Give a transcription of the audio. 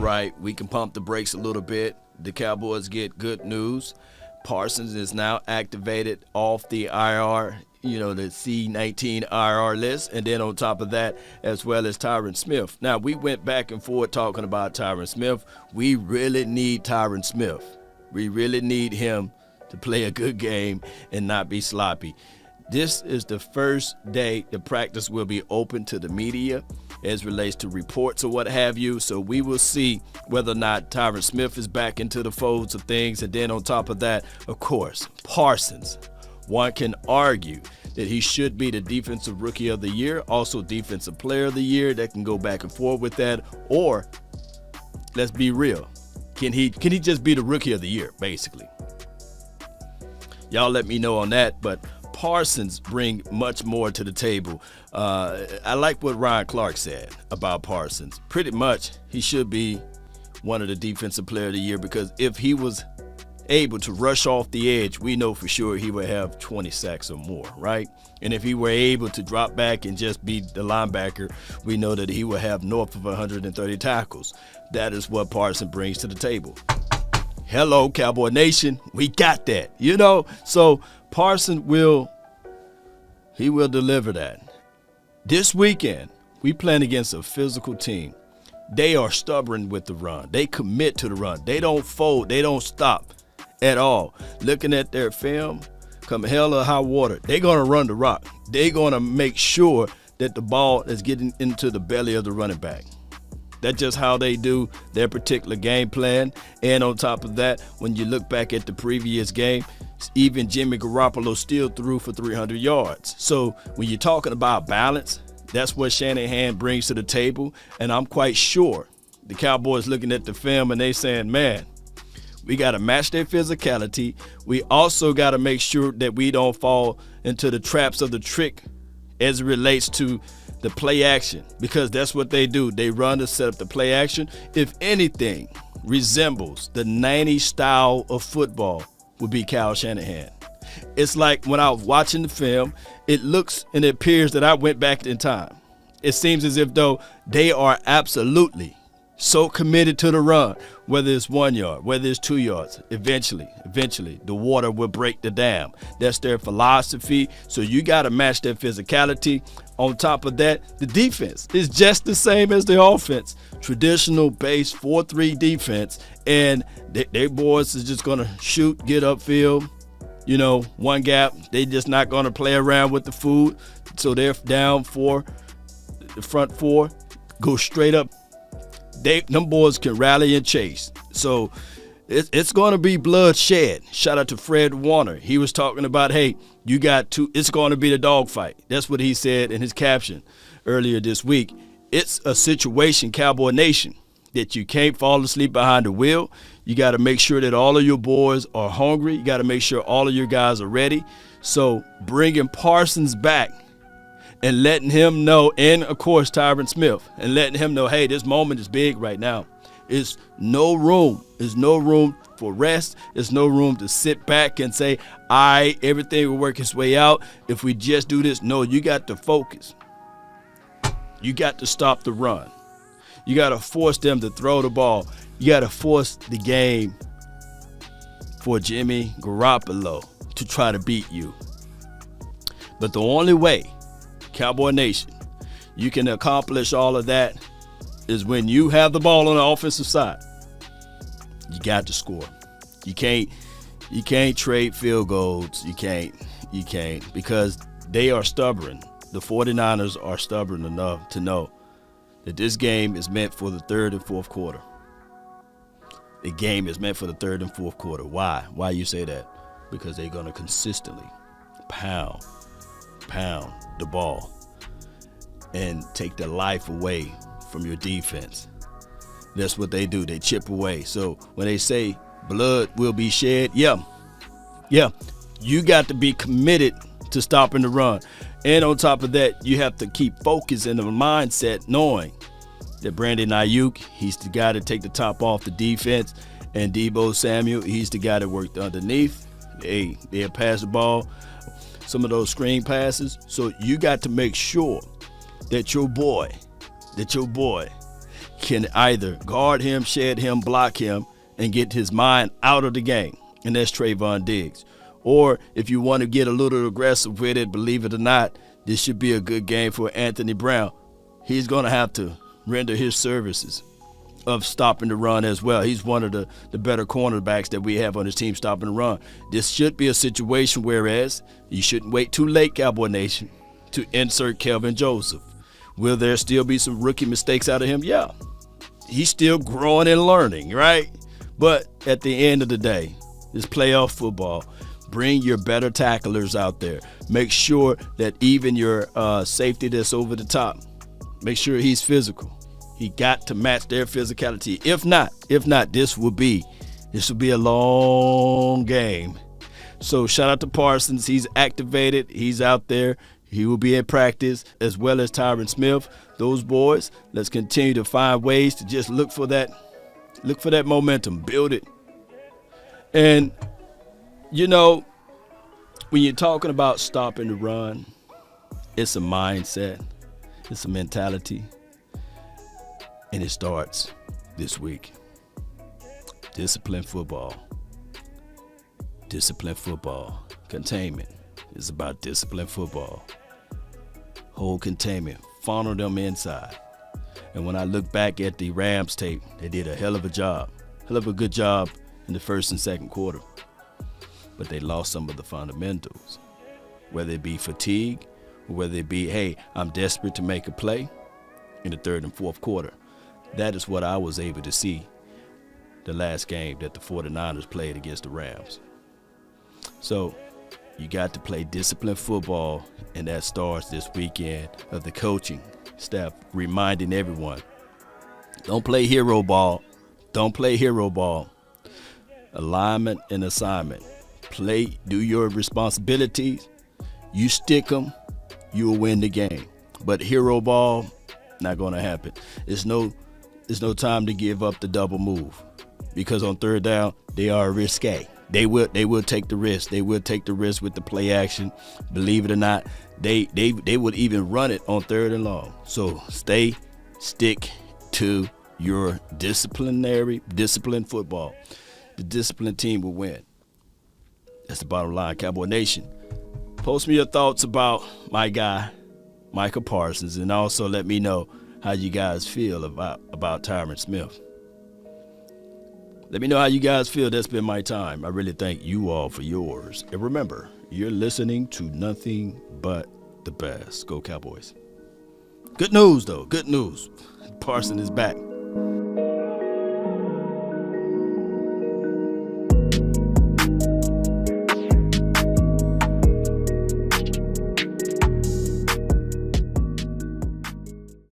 right, we can pump the brakes a little bit. The Cowboys get good news. Parsons is now activated off the IR, the C-19 IR list. And then on top of that, as well as Tyron Smith. Now, we went back and forth talking about Tyron Smith. We really need Tyron Smith. We really need him to play a good game and not be sloppy. This is the first day the practice will be open to the media as relates to reports or what have you. So we will see whether or not Tyron Smith is back into the folds of things. And then on top of that, of course, Parsons. One can argue that he should be the Defensive Rookie of the Year, also Defensive Player of the Year. That can go back and forth with that. Or, let's be real, can he just be the Rookie of the Year, basically? Y'all let me know on that. But Parsons bring much more to the table. I like what Ryan Clark said about Parsons. Pretty much, he should be one of the Defensive Player of the Year, because if he was able to rush off the edge, we know for sure he would have 20 sacks or more, right? And if he were able to drop back and just be the linebacker, we know that he would have north of 130 tackles. That is what Parsons brings to the table. Hello, Cowboy Nation. We got that, So Parsons will deliver that. This weekend, we playing against a physical team. They are stubborn with the run. They commit to the run. They don't fold. They don't stop at all. Looking at their film, come hell or high water, they're going to run the rock. They're going to make sure that the ball is getting into the belly of the running back. That's just how they do their particular game plan. And on top of that, when you look back at the previous game, even Jimmy Garoppolo still threw for 300 yards. So when you're talking about balance, that's what Shanahan brings to the table. And I'm quite sure the Cowboys looking at the film and they saying, man, we got to match their physicality. We also got to make sure that we don't fall into the traps of the trick as it relates to the play action, because that's what they do. They run to set up the play action. If anything resembles the 90s style of football, would be Kyle Shanahan. It's like when I was watching the film, it looks and it appears that I went back in time. It seems as if though they are absolutely so committed to the run, whether it's 1 yard, whether it's 2 yards, eventually, the water will break the dam. That's their philosophy. So you got to match their physicality. On top of that, the defense is just the same as the offense. Traditional base 4-3 defense. And they boys is just going to shoot, get upfield, one gap. They just not going to play around with the food. So they're down 4, the front 4, go straight up. Them boys can rally and chase. So it's going to be bloodshed. Shout out to Fred Warner. He was talking about, hey, you got to, it's going to be the dogfight. That's what he said in his caption earlier this week. It's a situation, Cowboy Nation, that you can't fall asleep behind the wheel. You got to make sure that all of your boys are hungry. You got to make sure all of your guys are ready. So bringing Parsons back and letting him know, and of course Tyron Smith, and letting him know, hey, this moment is big right now. There's no room. There's no room for rest. There's no room to sit back and say, everything will work its way out if we just do this. No, you got to focus. You got to stop the run. You got to force them to throw the ball. You got to force the game for Jimmy Garoppolo to try to beat you. But the only way, Cowboy Nation, you can accomplish all of that is when you have the ball on the offensive side. You got to score. You can't trade field goals. You can't because they are stubborn. The 49ers are stubborn enough to know that this game is meant for the third and fourth quarter. The game is meant for the third and fourth quarter. Why? Why you say that? Because they're going to consistently pound the ball and take the life away from your defense. That's what they do. They chip away. So when they say blood will be shed, yeah, you got to be committed to stopping the run. And on top of that, you have to keep focus in the mindset, knowing that Brandon Ayuk, he's the guy to take the top off the defense, and Deebo Samuel, he's the guy that worked underneath. They'll pass the ball, some of those screen passes. So you got to make sure that your boy can either guard him, shed him, block him, and get his mind out of the game, and that's Trayvon Diggs. Or if you want to get a little aggressive with it, believe it or not, this should be a good game for Anthony Brown. He's going to have to render his services of stopping the run as well. He's one of the better cornerbacks that we have on his team stopping the run. This should be a situation whereas you shouldn't wait too late, Cowboy Nation, to insert Kelvin Joseph. Will there still be some rookie mistakes out of him? Yeah. He's still growing and learning, right? But at the end of the day, it's playoff football. Bring your better tacklers out there. Make sure that even your safety that's over the top, make sure he's physical. He got to match their physicality. If not, this will be a long game. So shout out to Parsons. He's activated. He's out there. He will be in practice, as well as Tyron Smith. Those boys, let's continue to find ways to just look for that momentum, build it. And, you know, when you're talking about stopping the run, it's a mindset, it's a mentality, and it starts this week. Discipline football. Discipline football. Containment is about discipline football. Hold containment. Funnel them inside. And when I look back at the Rams tape, they did a hell of a good job in the first and second quarter. But they lost some of the fundamentals, whether it be fatigue or whether it be, hey, I'm desperate to make a play in the third and fourth quarter. That is what I was able to see the last game that the 49ers played against the Rams. So you got to play disciplined football, and that starts this weekend of the coaching staff reminding everyone, don't play hero ball. Don't play hero ball. Alignment and assignment. Do your responsibilities. You stick them, you'll win the game. But hero ball, not going to happen. There's no time to give up the double move, because on third down, they are risque. They will take the risk. They will take the risk with the play action. Believe it or not, they would even run it on third and long. So stick to your disciplined football. The disciplined team will win. That's the bottom line, Cowboy Nation. Post me your thoughts about my guy, Micah Parsons, and also let me know how you guys feel about Tyron Smith. Let me know how you guys feel. That's been my time. I really thank you all for yours. And remember, you're listening to nothing but the best. Go Cowboys. Good news, though. Good news. Parsons is back.